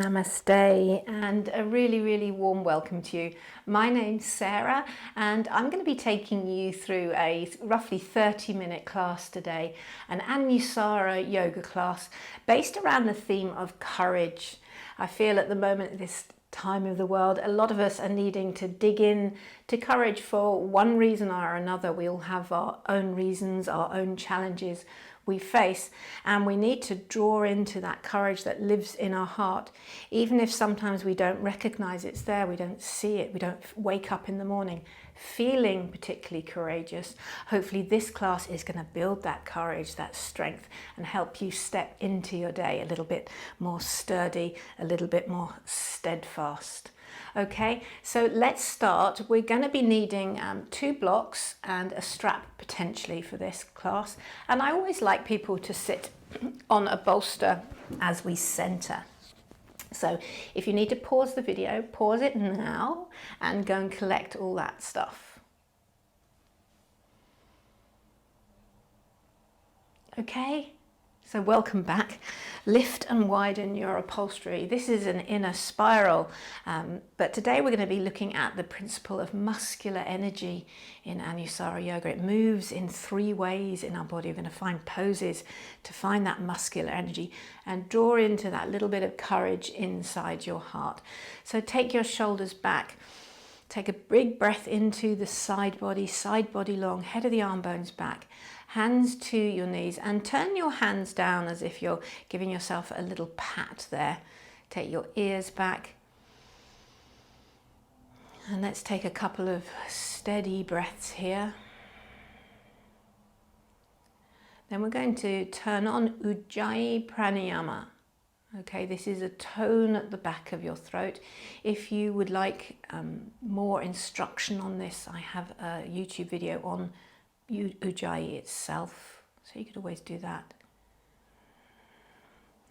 Namaste and a really warm welcome to you. My name's Sarah and I'm going to be taking you through a roughly 30-minute class today, an Anusara yoga class based around the theme of courage. I feel at the moment, at this time of the world, a lot of us are needing to dig in to courage for one reason or another. We all have our own reasons, our own challenges we face, and we need to draw into that courage that lives in our heart, even if sometimes we don't recognize it's there, we don't see it, we don't wake up in the morning feeling particularly courageous. Hopefully this class is going to build that courage, that strength, and help you step into your day a little bit more sturdy, a little bit more steadfast. Okay, so let's start. We're going to be needing 2 blocks and a strap potentially for this class. And I always like people to sit on a bolster as we center. So if you need to pause the video, pause it now and go and collect all that stuff. Okay, so welcome back. Lift and widen your upholstery. This is an inner spiral, but today we're going to be looking at the principle of muscular energy in Anusara Yoga. It moves in 3 ways in our body. We're going to find poses to find that muscular energy and draw into that little bit of courage inside your heart. So take your shoulders back. Take a big breath into the side body long, head of the arm bones back. Hands to your knees and turn your hands down as if you're giving yourself a little pat there. Take your ears back. And let's take a couple of steady breaths here. Then we're going to turn on Ujjayi Pranayama. Okay, this is a tone at the back of your throat. If you would like more instruction on this, I have a YouTube video on Ujjayi itself, so you could always do that.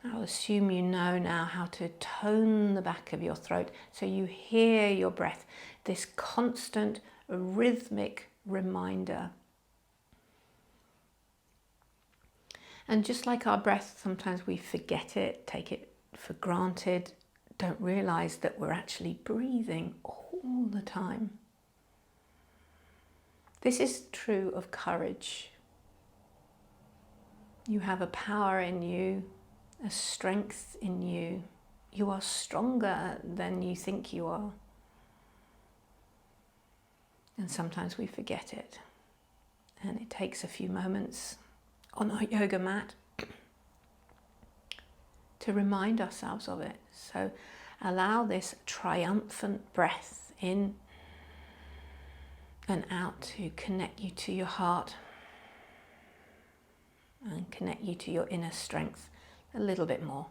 I'll assume you know now how to tone the back of your throat so you hear your breath, this constant rhythmic reminder. And just like our breath, sometimes we forget it, take it for granted, don't realize that we're actually breathing all the time. This is true of courage. You have a power in you, a strength in you. You are stronger than you think you are. And sometimes we forget it. And it takes a few moments on our yoga mat to remind ourselves of it. So allow this triumphant breath in and out to connect you to your heart and connect you to your inner strength a little bit more.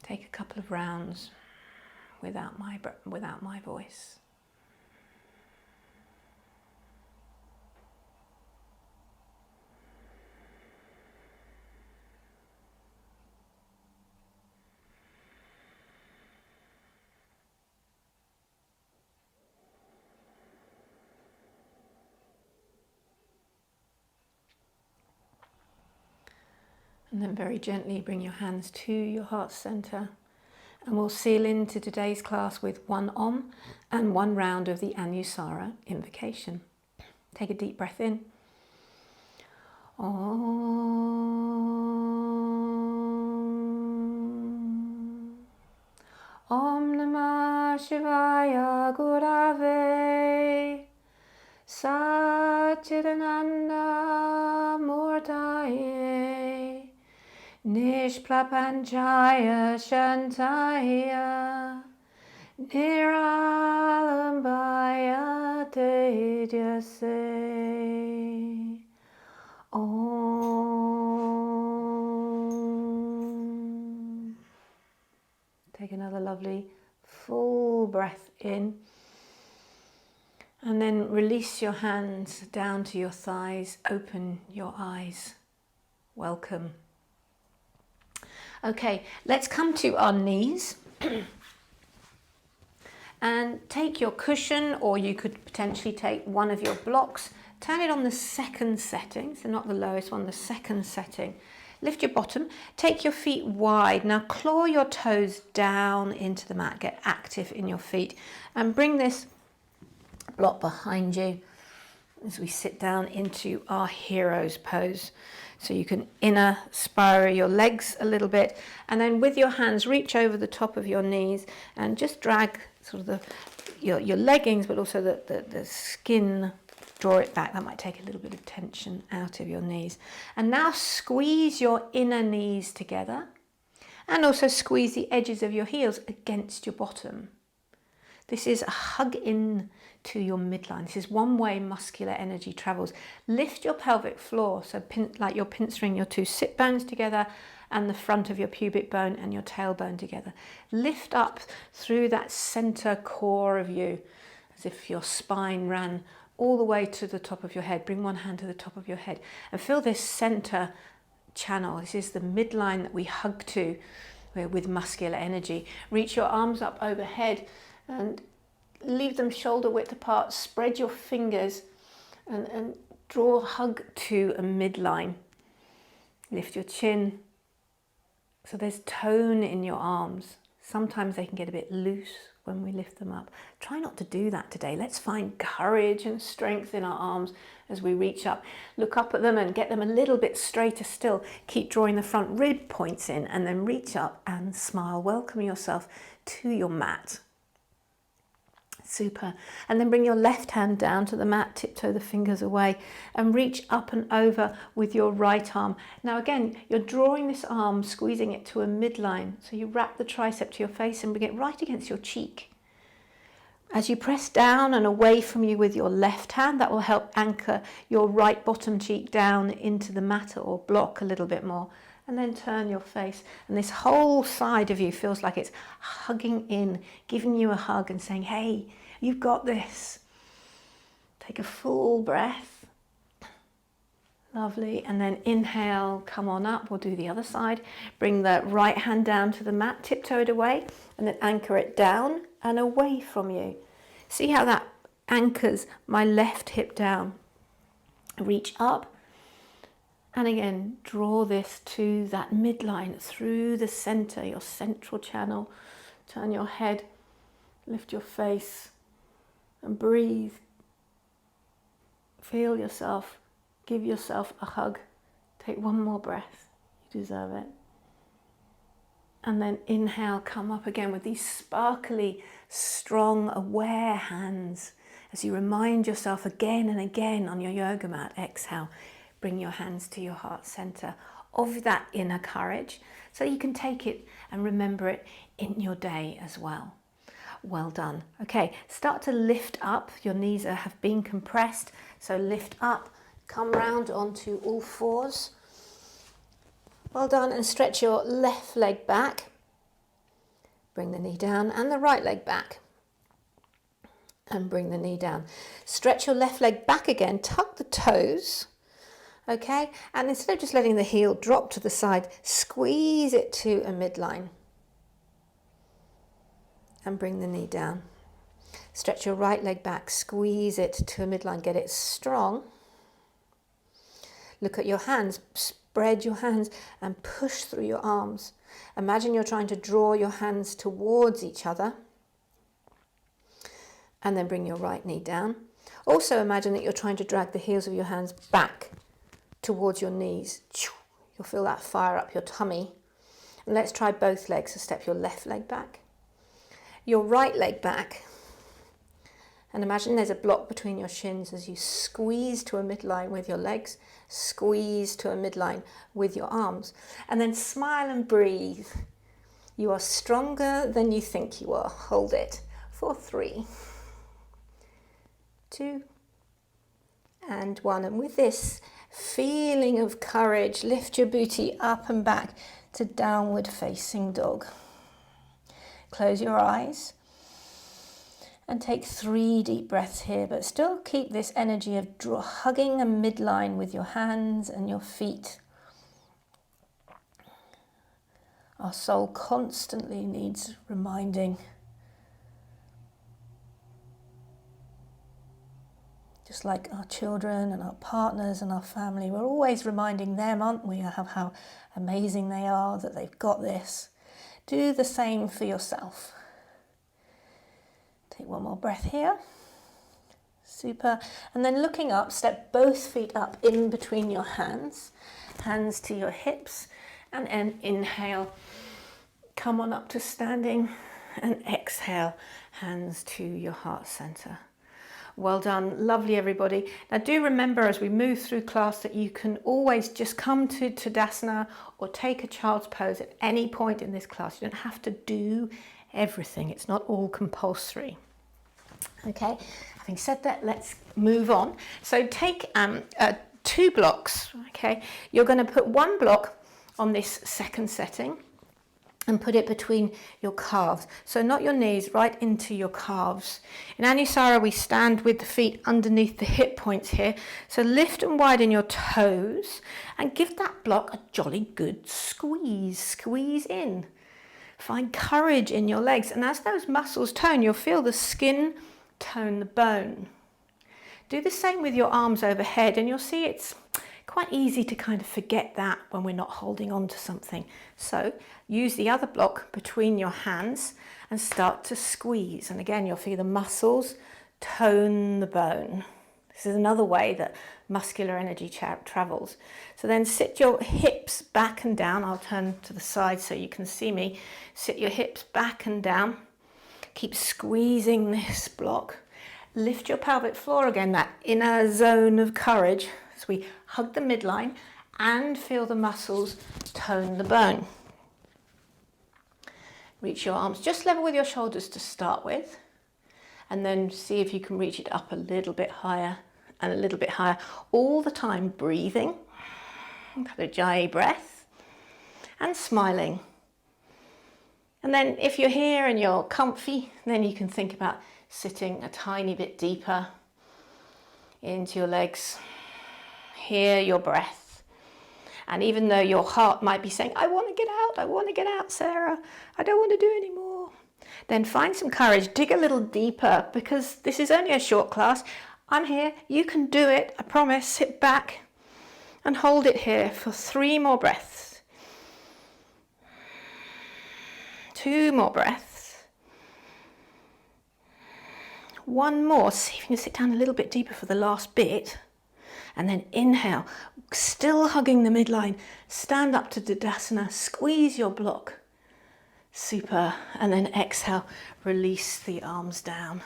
Take a couple of rounds without my voice. And then very gently bring your hands to your heart center. And we'll seal into today's class with 1 Om and 1 round of the Anusara invocation. Take a deep breath in. Om. Om Namah Shivaya Gurave Satchidananda Murtaye Nishplapanchaya Shantaya Niralambaya Tejase. Om. Take another lovely full breath in. And then release your hands down to your thighs. Open your eyes. Welcome. Okay, let's come to our knees and take your cushion, or you could potentially take one of your blocks, turn it on the 2nd setting, so not the lowest one, the 2nd setting. lift your bottom, take your feet wide. Now claw your toes down into the mat, get active in your feet, and bring this block behind you as we sit down into our hero's pose. So you can inner spiral your legs a little bit, and then with your hands reach over the top of your knees and just drag sort of your leggings, but also the skin, draw it back. That might take a little bit of tension out of your knees. And now squeeze your inner knees together, and also squeeze the edges of your heels against your bottom. This is a hug in to your midline. This is one way muscular energy travels. Lift your pelvic floor, so like you're pincering your two sit bones together and the front of your pubic bone and your tailbone together. Lift up through that center core of you, as if your spine ran all the way to the top of your head. Bring one hand to the top of your head and feel this center channel. This is the midline that we hug to with muscular energy. Reach your arms up overhead and leave them shoulder width apart. Spread your fingers and draw a hug to a midline. Lift your chin. So there's tone in your arms. Sometimes they can get a bit loose when we lift them up. Try not to do that today. Let's find courage and strength in our arms as we reach up. Look up at them and get them a little bit straighter still. Keep drawing the front rib points in, and then reach up and smile. Welcome yourself to your mat. Super. And then bring your left hand down to the mat, tiptoe the fingers away, and reach up and over with your right arm. Now again, you're drawing this arm, squeezing it to a midline. So you wrap the tricep to your face and bring it right against your cheek. As you press down and away from you with your left hand, that will help anchor your right bottom cheek down into the mat or block a little bit more. And then turn your face, and this whole side of you feels like it's hugging in, giving you a hug and saying, hey, you've got this. Take a full breath. Lovely. And then inhale, come on up. We'll do the other side. Bring the right hand down to the mat, tiptoe it away, and then anchor it down and away from you. See how that anchors my left hip down. Reach up. And again, draw this to that midline through the center, your central channel. Turn your head, lift your face, and breathe. Feel yourself, give yourself a hug. Take one more breath, you deserve it. And then inhale, come up again with these sparkly, strong, aware hands. As you remind yourself again and again on your yoga mat, exhale. Bring your hands to your heart center of that inner courage so you can take it and remember it in your day as well. Well done. Okay, start to lift up. Your knees have been compressed, so lift up, come round onto all fours. Well done, and stretch your left leg back. Bring the knee down and the right leg back. And bring the knee down. Stretch your left leg back again, tuck the toes. Okay, and instead of just letting the heel drop to the side, squeeze it to a midline. And bring the knee down. Stretch your right leg back, squeeze it to a midline, get it strong. Look at your hands, spread your hands and push through your arms. Imagine you're trying to draw your hands towards each other. And then bring your right knee down. Also imagine that you're trying to drag the heels of your hands back towards your knees. You'll feel that fire up your tummy. And let's try both legs. So step your left leg back, your right leg back, and imagine there's a block between your shins as you squeeze to a midline with your legs, squeeze to a midline with your arms, and then smile and breathe. You are stronger than you think you are. Hold it for 3, 2, and 1. And with this feeling of courage, lift your booty up and back to downward facing dog. Close your eyes and take 3 deep breaths here, but still keep this energy of hugging a midline with your hands and your feet. Our soul constantly needs reminding. Just like our children and our partners and our family, we're always reminding them, aren't we, of how amazing they are, that they've got this. Do the same for yourself. Take one more breath here. Super. And then looking up, step both feet up in between your hands. Hands to your hips. And then inhale. Come on up to standing. And exhale. Hands to your heart center. Well done. Lovely, everybody. Now do remember as we move through class that you can always just come to Tadasana or take a child's pose at any point in this class. You don't have to do everything. It's not all compulsory. Okay, having said that, let's move on. So take 2 blocks, okay? You're going to put one block on this second setting and put it between your calves. So not your knees, right into your calves. In Anusara, we stand with the feet underneath the hip points here. So lift and widen your toes and give that block a jolly good squeeze. Squeeze in. Find courage in your legs. And as those muscles tone, you'll feel the skin tone the bone. Do the same with your arms overhead and you'll see it's quite easy to kind of forget that when we're not holding on to something. So use the other block between your hands and start to squeeze. And again, you'll feel the muscles tone the bone. This is another way that muscular energy travels. So then sit your hips back and down. I'll turn to the side so you can see me. Sit your hips back and down. Keep squeezing this block. Lift your pelvic floor again, that inner zone of courage as we hug the midline and feel the muscles tone the bone. Reach your arms just level with your shoulders to start with, and then see if you can reach it up a little bit higher and a little bit higher, all the time breathing, Ujjayi breath, and smiling. And then if you're here and you're comfy, then you can think about sitting a tiny bit deeper into your legs. Hear your breath. And even though your heart might be saying, I want to get out, Sarah, I don't want to do any more, then find some courage, dig a little deeper, because this is only a short class. I'm here, you can do it, I promise. Sit back and hold it here for 3 more breaths. 2 more breaths. 1 more. See if you can sit down a little bit deeper for the last bit. And then inhale, still hugging the midline. Stand up to Tadasana, squeeze your block. Super. And then exhale, release the arms down.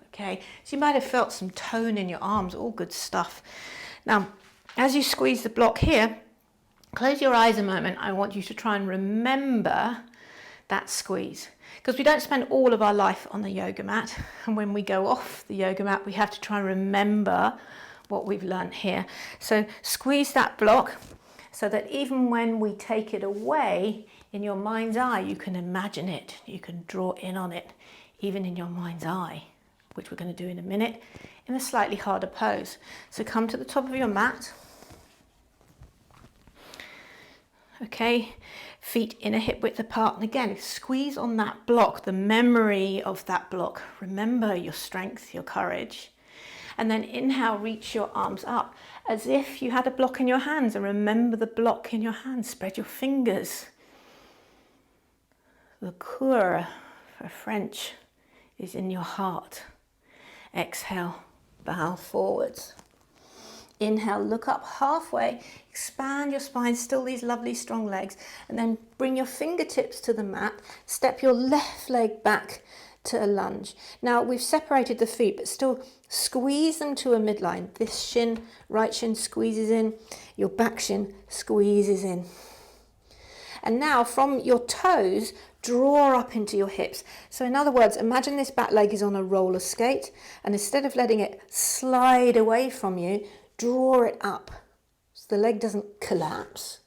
Okay, so you might have felt some tone in your arms, all good stuff. Now, as you squeeze the block here, close your eyes a moment. I want you to try and remember that squeeze, because we don't spend all of our life on the yoga mat, and when we go off the yoga mat we have to try and remember what we've learned here. So squeeze that block so that even when we take it away, in your mind's eye you can imagine it, you can draw in on it, even in your mind's eye, which we're going to do in a minute in a slightly harder pose. So come to the top of your mat. Okay, feet in a hip width apart, and again squeeze on that block, the memory of that block. Remember your strength, your courage. And then inhale, reach your arms up as if you had a block in your hands, and remember the block in your hands. Spread your fingers. The cœur for French is in your heart. Exhale, bow forwards. Inhale, look up halfway, expand your spine, still these lovely strong legs, and then bring your fingertips to the mat, step your left leg back to a lunge. Now we've separated the feet, but still squeeze them to a midline. This shin, right shin squeezes in, your back shin squeezes in. And now from your toes, draw up into your hips. So in other words, imagine this back leg is on a roller skate, and instead of letting it slide away from you, draw it up so the leg doesn't collapse.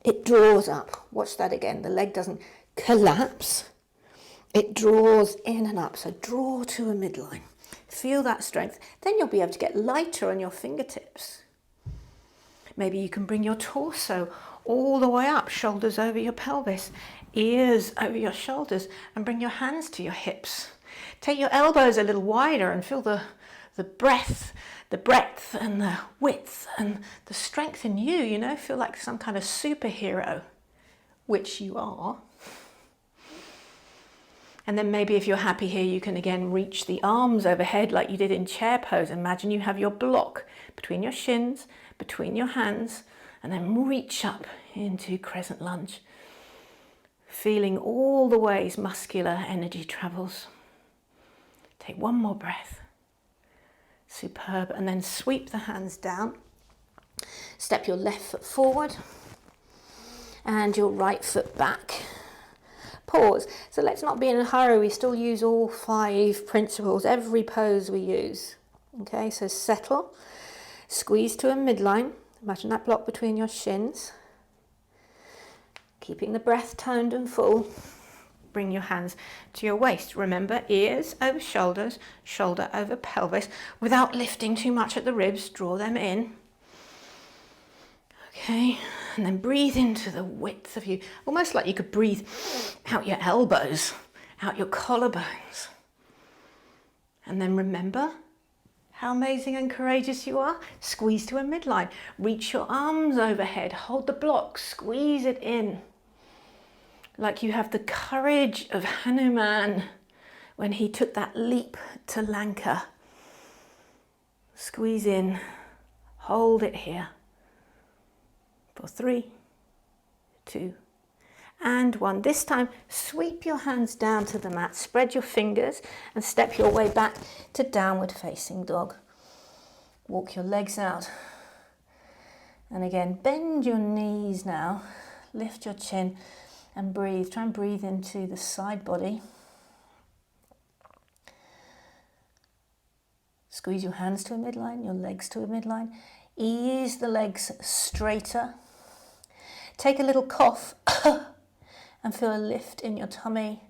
It draws up. Watch that again. The leg doesn't collapse. It draws in and up. So draw to a midline. Feel that strength. Then you'll be able to get lighter on your fingertips. Maybe you can bring your torso all the way up, shoulders over your pelvis, ears over your shoulders, and bring your hands to your hips. Take your elbows a little wider and feel the the breadth and the width and the strength in you, you know, feel like some kind of superhero, which you are. And then maybe if you're happy here, you can again reach the arms overhead like you did in chair pose. Imagine you have your block between your shins, between your hands, and then reach up into crescent lunge. Feeling all the ways muscular energy travels. Take one more breath. Superb. And then sweep the hands down. Step your left foot forward and your right foot back. Pause. So let's not be in a hurry. We still use all 5 principles, every pose we use. Okay, so settle, squeeze to a midline. Imagine that block between your shins. Keeping the breath toned and full. Bring your hands to your waist. Remember, ears over shoulders, shoulder over pelvis. Without lifting too much at the ribs, draw them in. Okay, and then breathe into the width of you. Almost like you could breathe out your elbows, out your collarbones. And then remember how amazing and courageous you are. Squeeze to a midline. Reach your arms overhead. Hold the block. Squeeze it in. Like you have the courage of Hanuman when he took that leap to Lanka. Squeeze in. Hold it here. For 3, 2, and 1. This time, sweep your hands down to the mat, spread your fingers and step your way back to downward facing dog. Walk your legs out. And again, bend your knees now, lift your chin and breathe. Try and breathe into the side body. Squeeze your hands to a midline, your legs to a midline. Ease the legs straighter. Take a little cough and feel a lift in your tummy.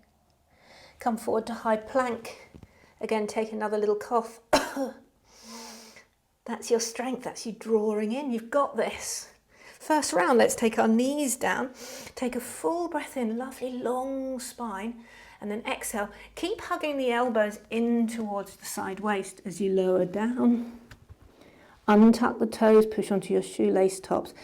Come forward to high plank. Again, take another little cough. That's your strength, that's you drawing in. You've got this. First round, let's take our knees down. Take a full breath in, lovely long spine. And then exhale. Keep hugging the elbows in towards the side waist as you lower down. Untuck the toes, push onto your shoelace tops.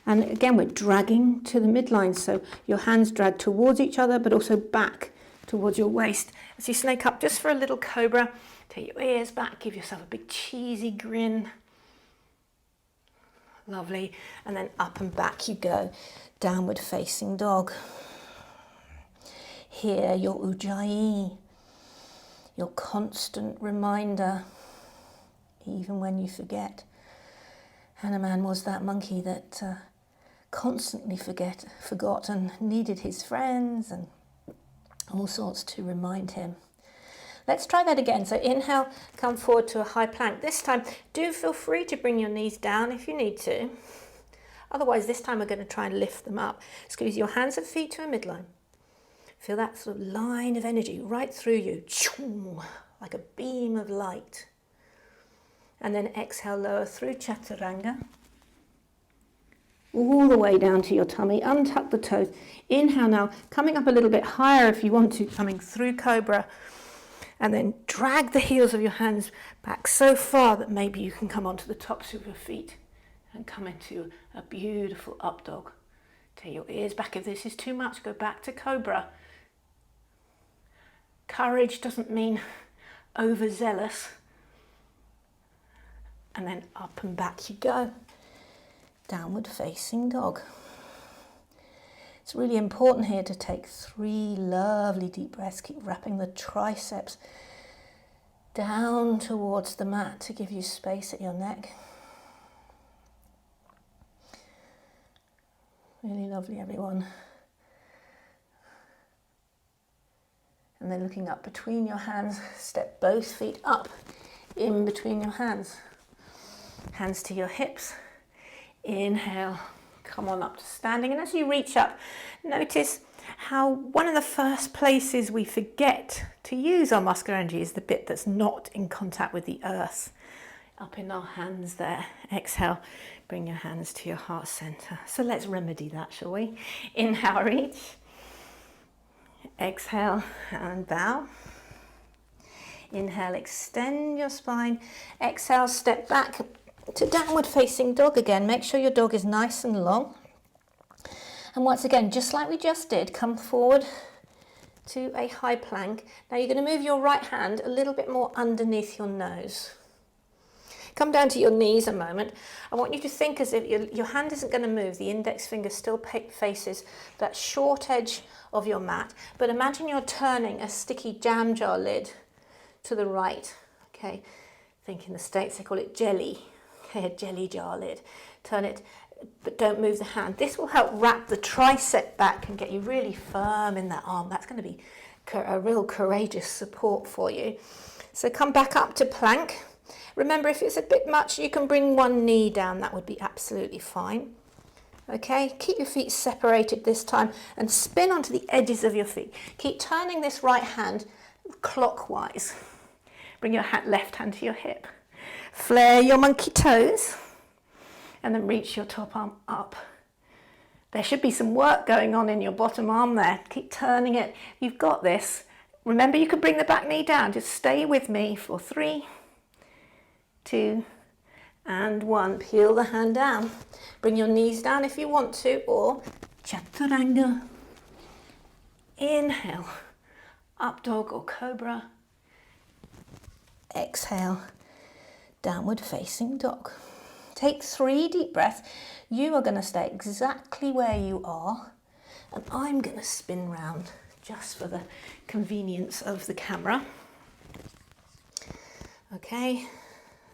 And again, we're dragging to the midline. So your hands drag towards each other, but also back towards your waist. As you snake up just for a little cobra, take your ears back, give yourself a big cheesy grin. Lovely. And then up and back you go. Downward facing dog. Here, your ujjayi, your constant reminder, even when you forget. Hanuman was that monkey that constantly forgot and needed his friends and all sorts to remind him. Let's try that again. So inhale, come forward to a high plank. This time, do feel free to bring your knees down if you need to. Otherwise, this time we're going to try and lift them up. Squeeze your hands and feet to a midline. Feel that sort of line of energy right through you, like a beam of light. And then exhale, lower through Chaturanga. All the way down to your tummy, untuck the toes. Inhale now, coming up a little bit higher if you want to, coming through Cobra. And then drag the heels of your hands back so far that maybe you can come onto the tops of your feet and come into a beautiful up dog. Take your ears back. If this is too much, go back to Cobra. Courage doesn't mean overzealous. And then up and back you go. Downward facing dog. It's really important here to take 3 lovely deep breaths. Keep wrapping the triceps down towards the mat to give you space at your neck. Really lovely, everyone. And then looking up between your hands, step both feet up in between your hands. Hands to your hips. Inhale, come on up to standing. And as you reach up, notice how one of the first places we forget to use our muscular energy is the bit that's not in contact with the earth. Up in our hands there. Exhale, bring your hands to your heart center. So let's remedy that, shall we? Inhale, reach. Exhale and bow. Inhale, extend your spine. Exhale, step back to downward facing dog again. Make sure your dog is nice and long. And once again, just like we just did, come forward to a high plank. Now you're going to move your right hand a little bit more underneath your nose. Come down to your knees a moment. I want you to think as if your hand isn't going to move. The index finger still faces that short edge of your mat. But imagine you're turning a sticky jam jar lid to the right. Okay, I think in the States they call it jelly. Okay, a jelly jar lid. Turn it, but don't move the hand. This will help wrap the tricep back and get you really firm in that arm. That's going to be a real courageous support for you. So come back up to plank. Remember, if it's a bit much, you can bring one knee down. That would be absolutely fine. Okay, keep your feet separated this time and spin onto the edges of your feet. Keep turning this right hand clockwise. Bring your left hand to your hip. Flare your monkey toes and then reach your top arm up. There should be some work going on in your bottom arm there. Keep turning it. You've got this. Remember, you can bring the back knee down. Just stay with me for 3, 2, and 1. Peel the hand down. Bring your knees down if you want to, or chaturanga. Inhale, up dog or cobra. Exhale, downward facing dog. Take 3 deep breaths. You are going to stay exactly where you are, and I'm going to spin round just for the convenience of the camera. Okay.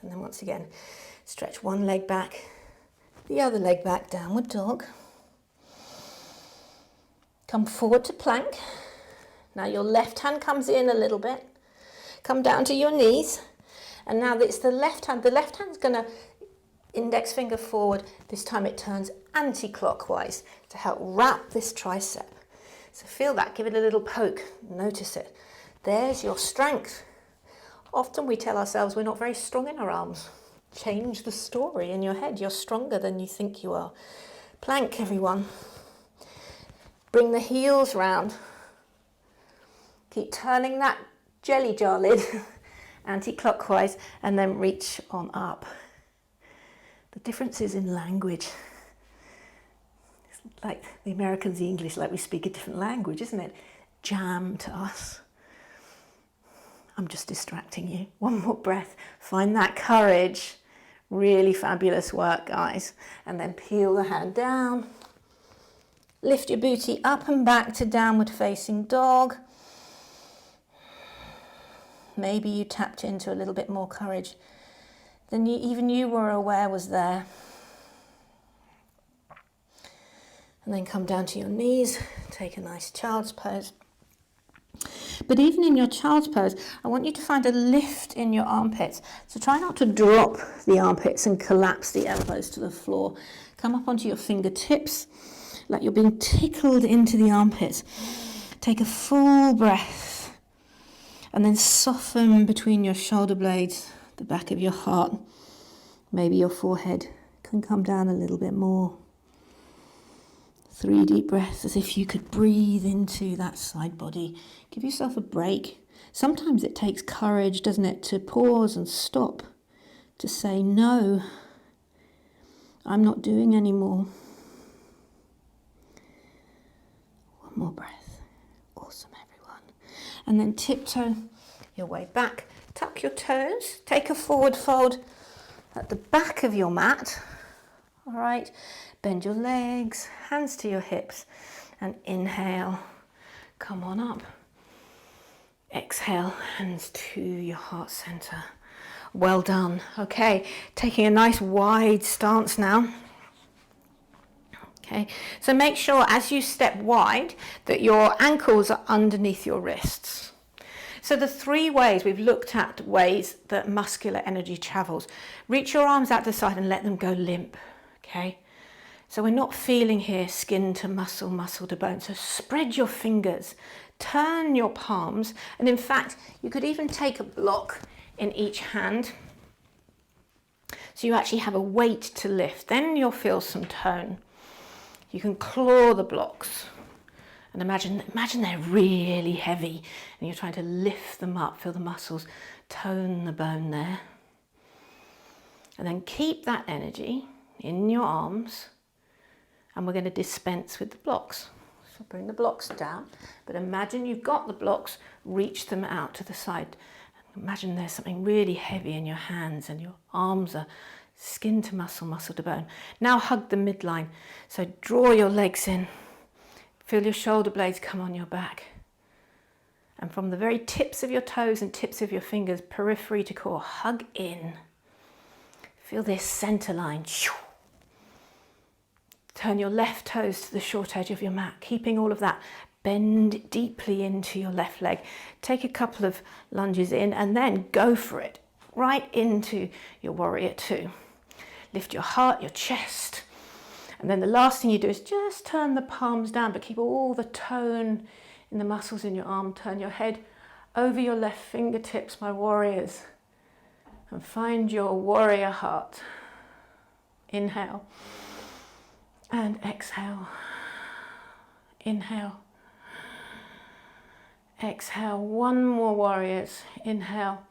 And then once again, stretch one leg back, the other leg back, downward dog. Come forward to plank. Now your left hand comes in a little bit. Come down to your knees. And now it's the left hand. The left hand's going to index finger forward. This time it turns anti-clockwise to help wrap this tricep. So feel that, give it a little poke, notice it. There's your strength. Often we tell ourselves we're not very strong in our arms. Change the story in your head. You're stronger than you think you are. Plank, everyone. Bring the heels round. Keep turning that jelly jar lid anti-clockwise and then reach on up. The difference is in language. It's like the Americans, the English, like we speak a different language, isn't it? Jam to us. I'm just distracting you. One more breath. Find that courage. Really fabulous work, guys. And then peel the hand down. Lift your booty up and back to downward facing dog. Maybe you tapped into a little bit more courage than even you were aware was there. And then come down to your knees. Take a nice child's pose. But even in your child's pose, I want you to find a lift in your armpits. So try not to drop the armpits and collapse the elbows to the floor. Come up onto your fingertips, like you're being tickled into the armpits. Take a full breath, and then soften between your shoulder blades, the back of your heart. Maybe your forehead can come down a little bit more. 3 deep breaths, as if you could breathe into that side body. Give yourself a break. Sometimes it takes courage, doesn't it, to pause and stop, to say, no, I'm not doing anymore. One more breath. Awesome, everyone. And then tiptoe your way back. Tuck your toes. Take a forward fold at the back of your mat. All right. Bend your legs, hands to your hips, and inhale, come on up. Exhale, hands to your heart center. Well done. Okay, taking a nice wide stance now. Okay, so make sure as you step wide that your ankles are underneath your wrists. So the 3 ways we've looked at ways that muscular energy travels. Reach your arms out to the side and let them go limp. Okay. So we're not feeling here skin to muscle, muscle to bone. So spread your fingers, turn your palms, and in fact, you could even take a block in each hand. So you actually have a weight to lift. Then you'll feel some tone. You can claw the blocks And imagine they're really heavy and you're trying to lift them up, feel the muscles, tone the bone there. And then keep that energy in your arms, and we're going to dispense with the blocks. So bring the blocks down, but imagine you've got the blocks, reach them out to the side. Imagine there's something really heavy in your hands and your arms are skin to muscle, muscle to bone. Now hug the midline. So draw your legs in. Feel your shoulder blades come on your back. And from the very tips of your toes and tips of your fingers, periphery to core, hug in. Feel this center line. Turn your left toes to the short edge of your mat, keeping all of that. Bend deeply into your left leg. Take a couple of lunges in and then go for it. Right into your warrior two. Lift your heart, your chest. And then the last thing you do is just turn the palms down, but keep all the tone in the muscles in your arm. Turn your head over your left fingertips, my warriors. And find your warrior heart. Inhale. And exhale. Inhale. Exhale. One more, warriors. Inhale.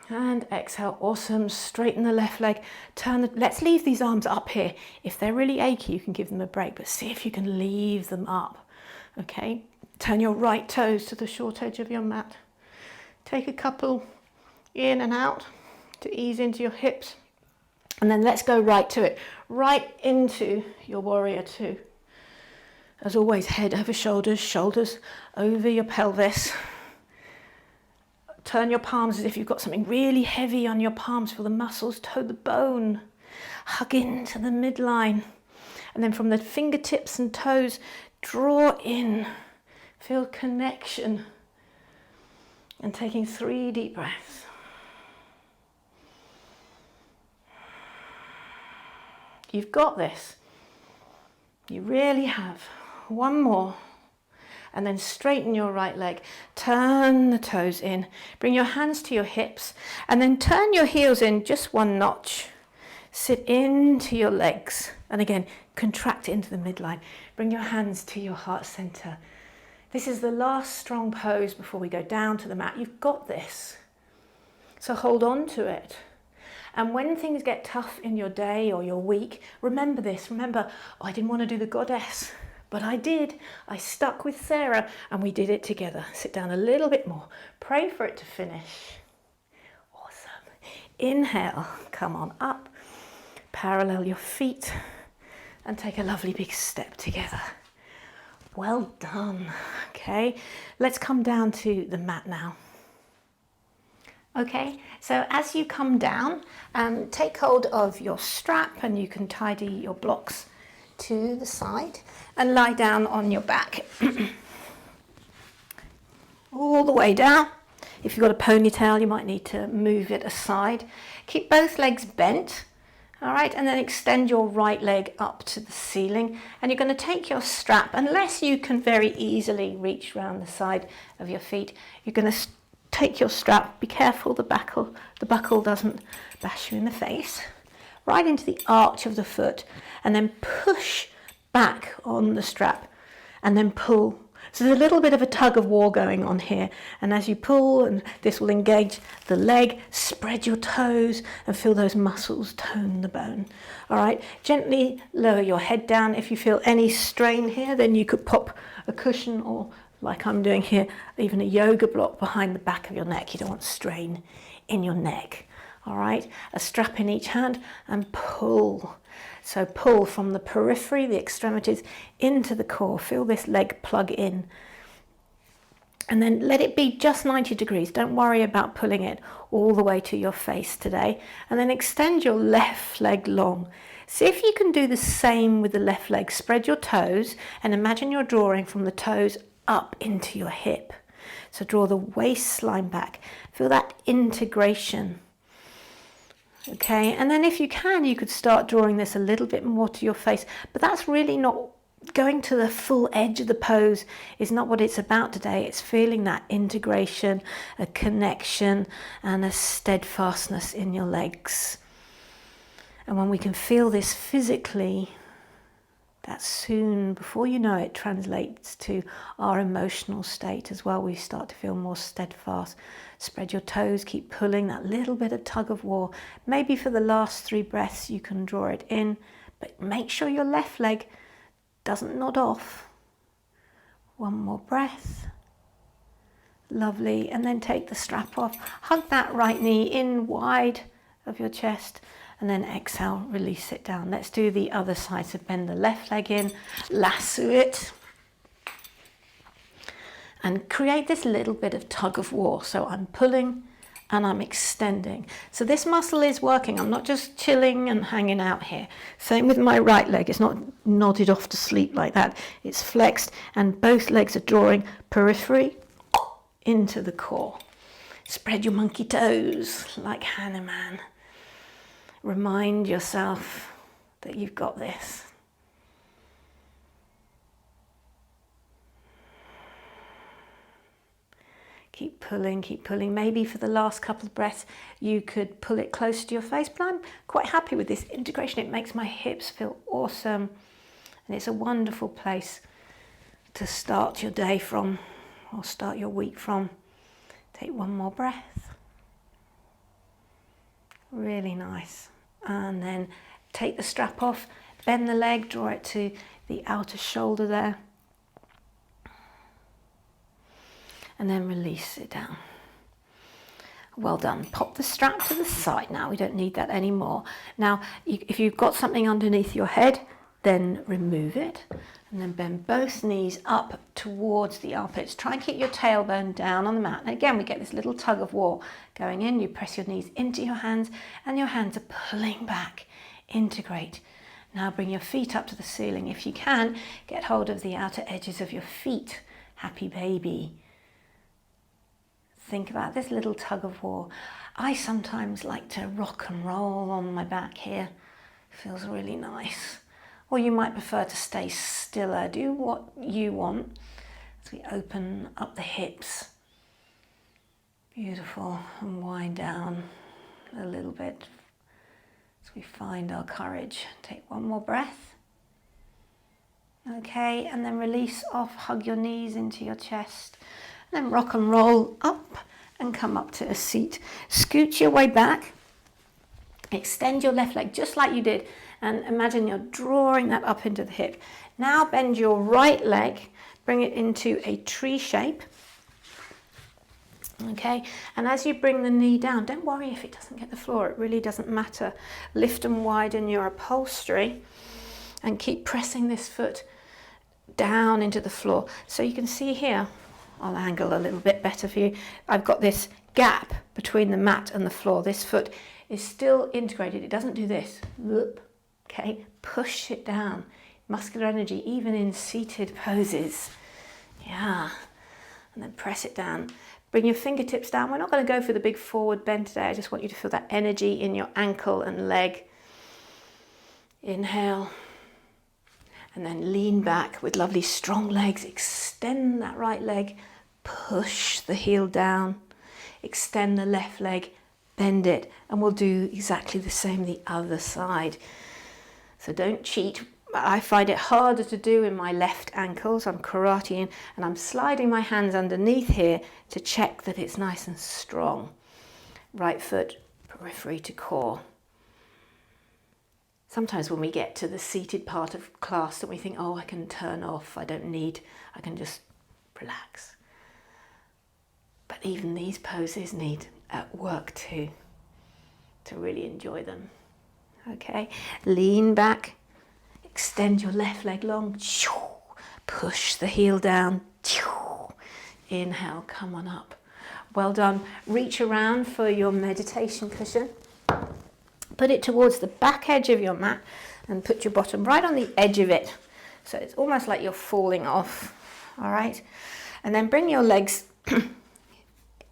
And exhale. Awesome. Straighten the left leg. Let's leave these arms up here. If they're really achy, you can give them a break, but see if you can leave them up. Okay. Turn your right toes to the short edge of your mat. Take a couple in and out to ease into your hips. And then let's go right to it. Right into your warrior two. As always, head over shoulders, shoulders over your pelvis. Turn your palms as if you've got something really heavy on your palms. Feel the muscles toe the bone. Hug into the midline. And then from the fingertips and toes, draw in. Feel connection. And taking 3 deep breaths. You've got this. You really have. One more. And then straighten your right leg. Turn the toes in. Bring your hands to your hips. And then turn your heels in just 1 notch. Sit into your legs. And again, contract into the midline. Bring your hands to your heart center. This is the last strong pose before we go down to the mat. You've got this. So hold on to it. And when things get tough in your day or your week, remember this. Remember, oh, I didn't want to do the goddess, but I did. I stuck with Sarah and we did it together. Sit down a little bit more. Pray for it to finish. Awesome. Inhale, come on up. Parallel your feet and take a lovely big step together. Well done. Okay, let's come down to the mat now. Okay, so as you come down, take hold of your strap and you can tidy your blocks to the side and lie down on your back. All the way down. If you've got a ponytail, you might need to move it aside. Keep both legs bent, all right, and then extend your right leg up to the ceiling. And you're going to take your strap, unless you can very easily reach around the side of your feet, you're going to take your strap, be careful the buckle doesn't bash you in the face, right into the arch of the foot and then push back on the strap and then pull. So there's a little bit of a tug of war going on here, and as you pull, and this will engage the leg, spread your toes and feel those muscles tone the bone. All right, gently lower your head down. If you feel any strain here, then you could pop a cushion or, like I'm doing here, even a yoga block behind the back of your neck. You don't want strain in your neck. All right, a strap in each hand and pull. So pull from the periphery, the extremities, into the core. Feel this leg plug in. And then let it be just 90 degrees. Don't worry about pulling it all the way to your face today. And then extend your left leg long. See if you can do the same with the left leg. Spread your toes and imagine you're drawing from the toes up into your hip. So draw the waistline back. Feel that integration. Okay, and then if you can, you could start drawing this a little bit more to your face, but that's really not going to the full edge of the pose is not what it's about today. It's feeling that integration, a connection, and a steadfastness in your legs. And when we can feel this physically, that soon, before you know it, translates to our emotional state as well. We start to feel more steadfast. Spread your toes, keep pulling, that little bit of tug of war. Maybe for the last 3 breaths you can draw it in, but make sure your left leg doesn't nod off. 1 more breath. Lovely. And then take the strap off. Hug that right knee in wide of your chest. And then exhale, release it down. Let's do the other side. So bend the left leg in, lasso it, and create this little bit of tug of war. So I'm pulling and I'm extending. So this muscle is working. I'm not just chilling and hanging out here. Same with my right leg. It's not nodded off to sleep like that. It's flexed and both legs are drawing periphery into the core. Spread your monkey toes like Hanuman. Remind yourself that you've got this. Keep pulling, keep pulling. Maybe for the last couple of breaths, you could pull it close to your face, but I'm quite happy with this integration. It makes my hips feel awesome. And it's a wonderful place to start your day from, or start your week from. Take 1 more breath. Really nice. And then take the strap off, bend the leg, draw it to the outer shoulder there. And then release it down. Well done. Pop the strap to the side now. We don't need that anymore. Now, if you've got something underneath your head, then remove it. And then bend both knees up towards the armpits. Try and keep your tailbone down on the mat. And again, we get this little tug of war going in. You press your knees into your hands and your hands are pulling back. Integrate. Now bring your feet up to the ceiling. If you can, get hold of the outer edges of your feet. Happy baby. Think about this little tug of war. I sometimes like to rock and roll on my back here. Feels really nice. Or you might prefer to stay stiller. Do what you want as we open up the hips. Beautiful. And wind down a little bit as we find our courage. Take 1 more breath. Okay, and then release off. Hug your knees into your chest. And then rock and roll up and come up to a seat. Scoot your way back. Extend your left leg just like you did. And imagine you're drawing that up into the hip. Now bend your right leg, bring it into a tree shape. Okay, and as you bring the knee down, don't worry if it doesn't get the floor, it really doesn't matter. Lift and widen your upholstery and keep pressing this foot down into the floor. So you can see here, I'll angle a little bit better for you. I've got this gap between the mat and the floor. This foot is still integrated. It doesn't do this. Whoop. Okay, push it down. Muscular energy, even in seated poses. Yeah, and then press it down. Bring your fingertips down. We're not going to go for the big forward bend today. I just want you to feel that energy in your ankle and leg. Inhale. And then lean back with lovely strong legs. Extend that right leg. Push the heel down. Extend the left leg. Bend it. And we'll do exactly the same the other side. So don't cheat. I find it harder to do in my left ankles. I'm karateing and I'm sliding my hands underneath here to check that it's nice and strong. Right foot, periphery to core. Sometimes when we get to the seated part of class and we think, oh, I can turn off, I can just relax. But even these poses need work too, to really enjoy them. Okay, lean back, extend your left leg long, push the heel down, inhale, come on up. Well done. Reach around for your meditation cushion. Put it towards the back edge of your mat and put your bottom right on the edge of it. So it's almost like you're falling off, all right? And then bring your legs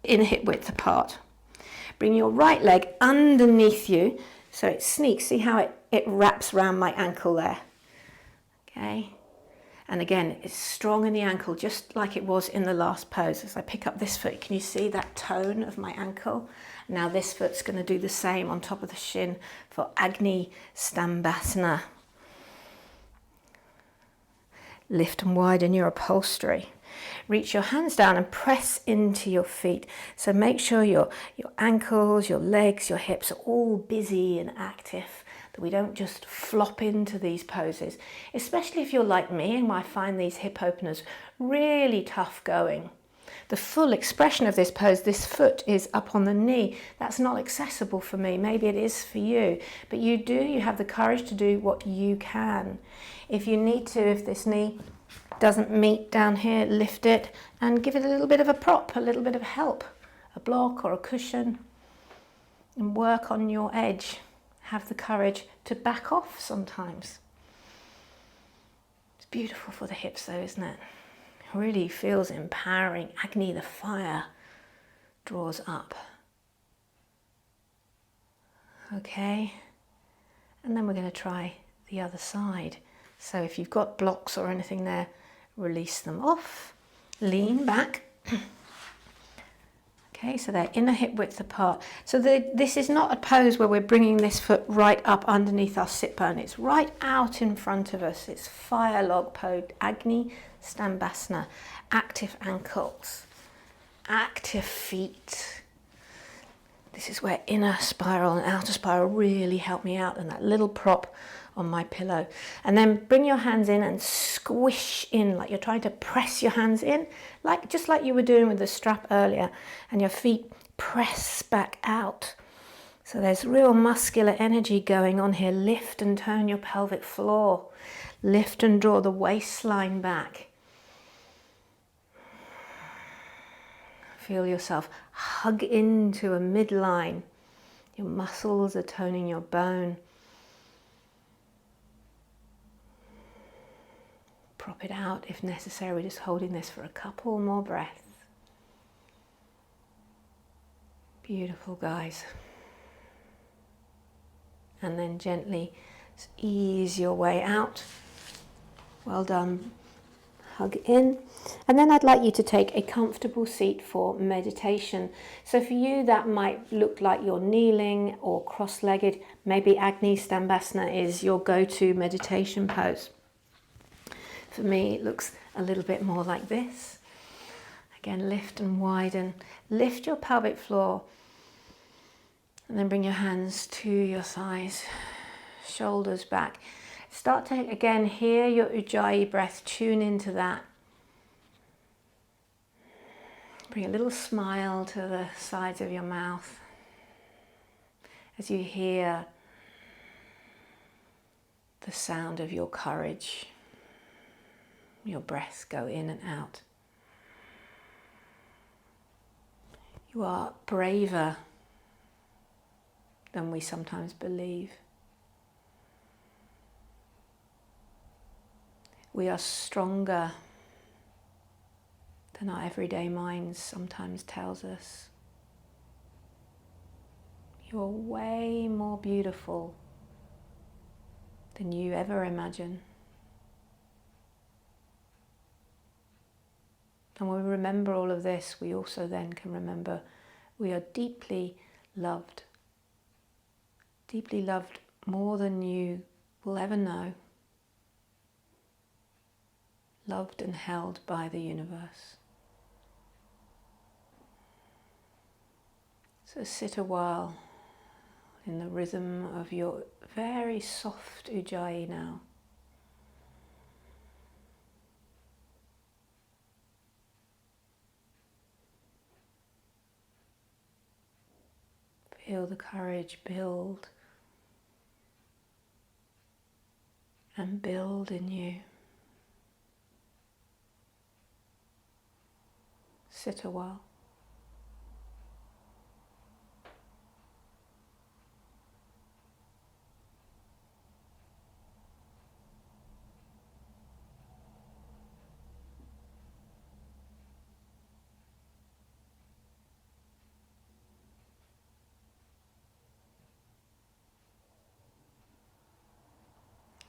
in hip width apart. Bring your right leg underneath you so it sneaks. See how it wraps around my ankle there? Okay. And again, it's strong in the ankle, just like it was in the last pose. As I pick up this foot, can you see that tone of my ankle? Now this foot's going to do the same on top of the shin for Agni Stambhasana. Lift and widen your upholstery. Reach your hands down and press into your feet. So make sure your ankles, your legs, your hips are all busy and active, that we don't just flop into these poses, especially if you're like me and I find these hip openers really tough going. The full expression of this pose, this foot is up on the knee. That's not accessible for me. Maybe it is for you, but you have the courage to do what you can. If you need to, if this knee doesn't meet down here, lift it and give it a little bit of a prop, a little bit of help, a block or a cushion, and work on your edge. Have the courage to back off sometimes. It's beautiful for the hips though, isn't it? It really feels empowering. Agni, the fire, draws up. Okay, and then we're going to try the other side. So if you've got blocks or anything there, release them off, lean back. Okay, so they're inner hip width apart. So this is not a pose where we're bringing this foot right up underneath our sit bone. It's right out in front of us. It's fire log pose, Agni Stambhasana. Active ankles, active feet. This is where inner spiral and outer spiral really help me out, and that little prop on my pillow. And then bring your hands in and squish in, like you're trying to press your hands in, just like you were doing with the strap earlier, and your feet press back out. So there's real muscular energy going on here. Lift and turn your pelvic floor. Lift and draw the waistline back. Feel yourself hug into a midline. Your muscles are toning your bone. Prop it out if necessary. We're just holding this for a couple more breaths. Beautiful, guys. And then gently ease your way out. Well done. Hug in. And then I'd like you to take a comfortable seat for meditation. So for you, that might look like you're kneeling or cross-legged. Maybe Agni Stambhasana is your go-to meditation pose. For me, it looks a little bit more like this. Again, lift and widen. Lift your pelvic floor. And then bring your hands to your thighs, shoulders back. Start to, again, hear your Ujjayi breath. Tune into that. Bring a little smile to the sides of your mouth as you hear the sound of your courage. Your breath go in and out. You are braver than we sometimes believe. We are stronger than our everyday minds sometimes tells us. You are way more beautiful than you ever imagine. And when we remember all of this, we also then can remember we are deeply loved more than you will ever know, loved and held by the universe. So sit a while in the rhythm of your very soft Ujjayi now. Feel the courage build and build in you. Sit a while.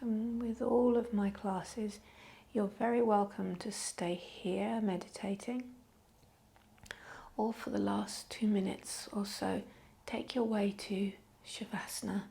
And with all of my classes, you're very welcome to stay here meditating, or for the last 2 minutes or so, take your way to Shavasana.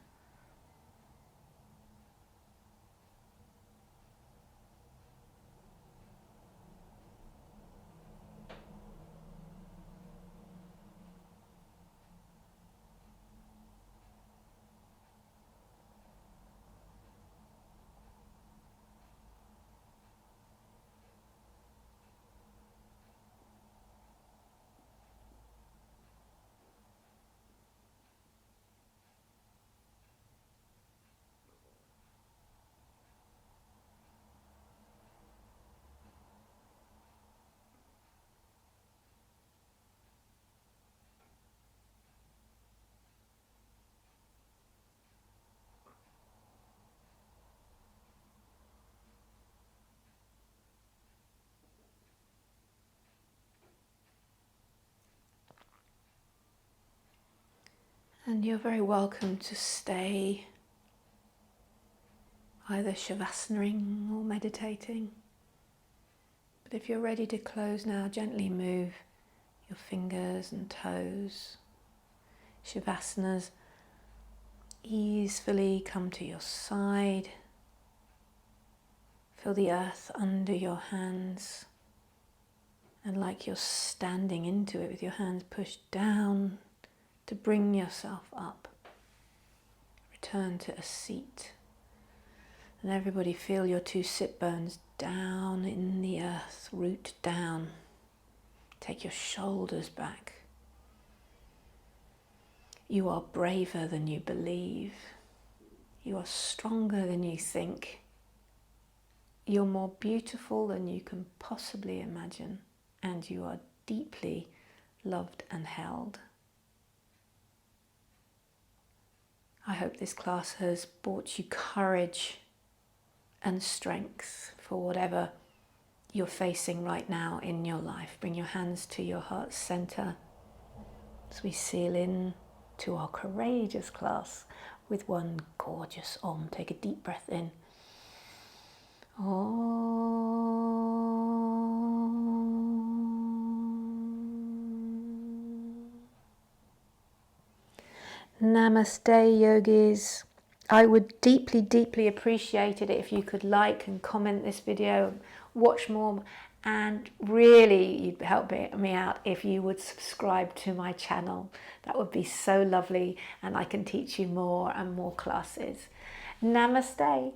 And you're very welcome to stay either shavasanaing or meditating. But if you're ready to close now, gently move your fingers and toes. Shavasanas easily come to your side. Feel the earth under your hands, and like you're standing into it with your hands pushed down to bring yourself up. Return to a seat. And everybody feel your two sit bones down in the earth, root down. Take your shoulders back. You are braver than you believe. You are stronger than you think. You're more beautiful than you can possibly imagine, and you are deeply loved and held. I hope this class has brought you courage and strength for whatever you're facing right now in your life. Bring your hands to your heart center as we seal in to our courageous class with one gorgeous Om. Take a deep breath in. Namaste, yogis. I would deeply, deeply appreciate it if you could like and comment this video, watch more, and really you'd help me out if you would subscribe to my channel. That would be so lovely, and I can teach you more and more classes. Namaste.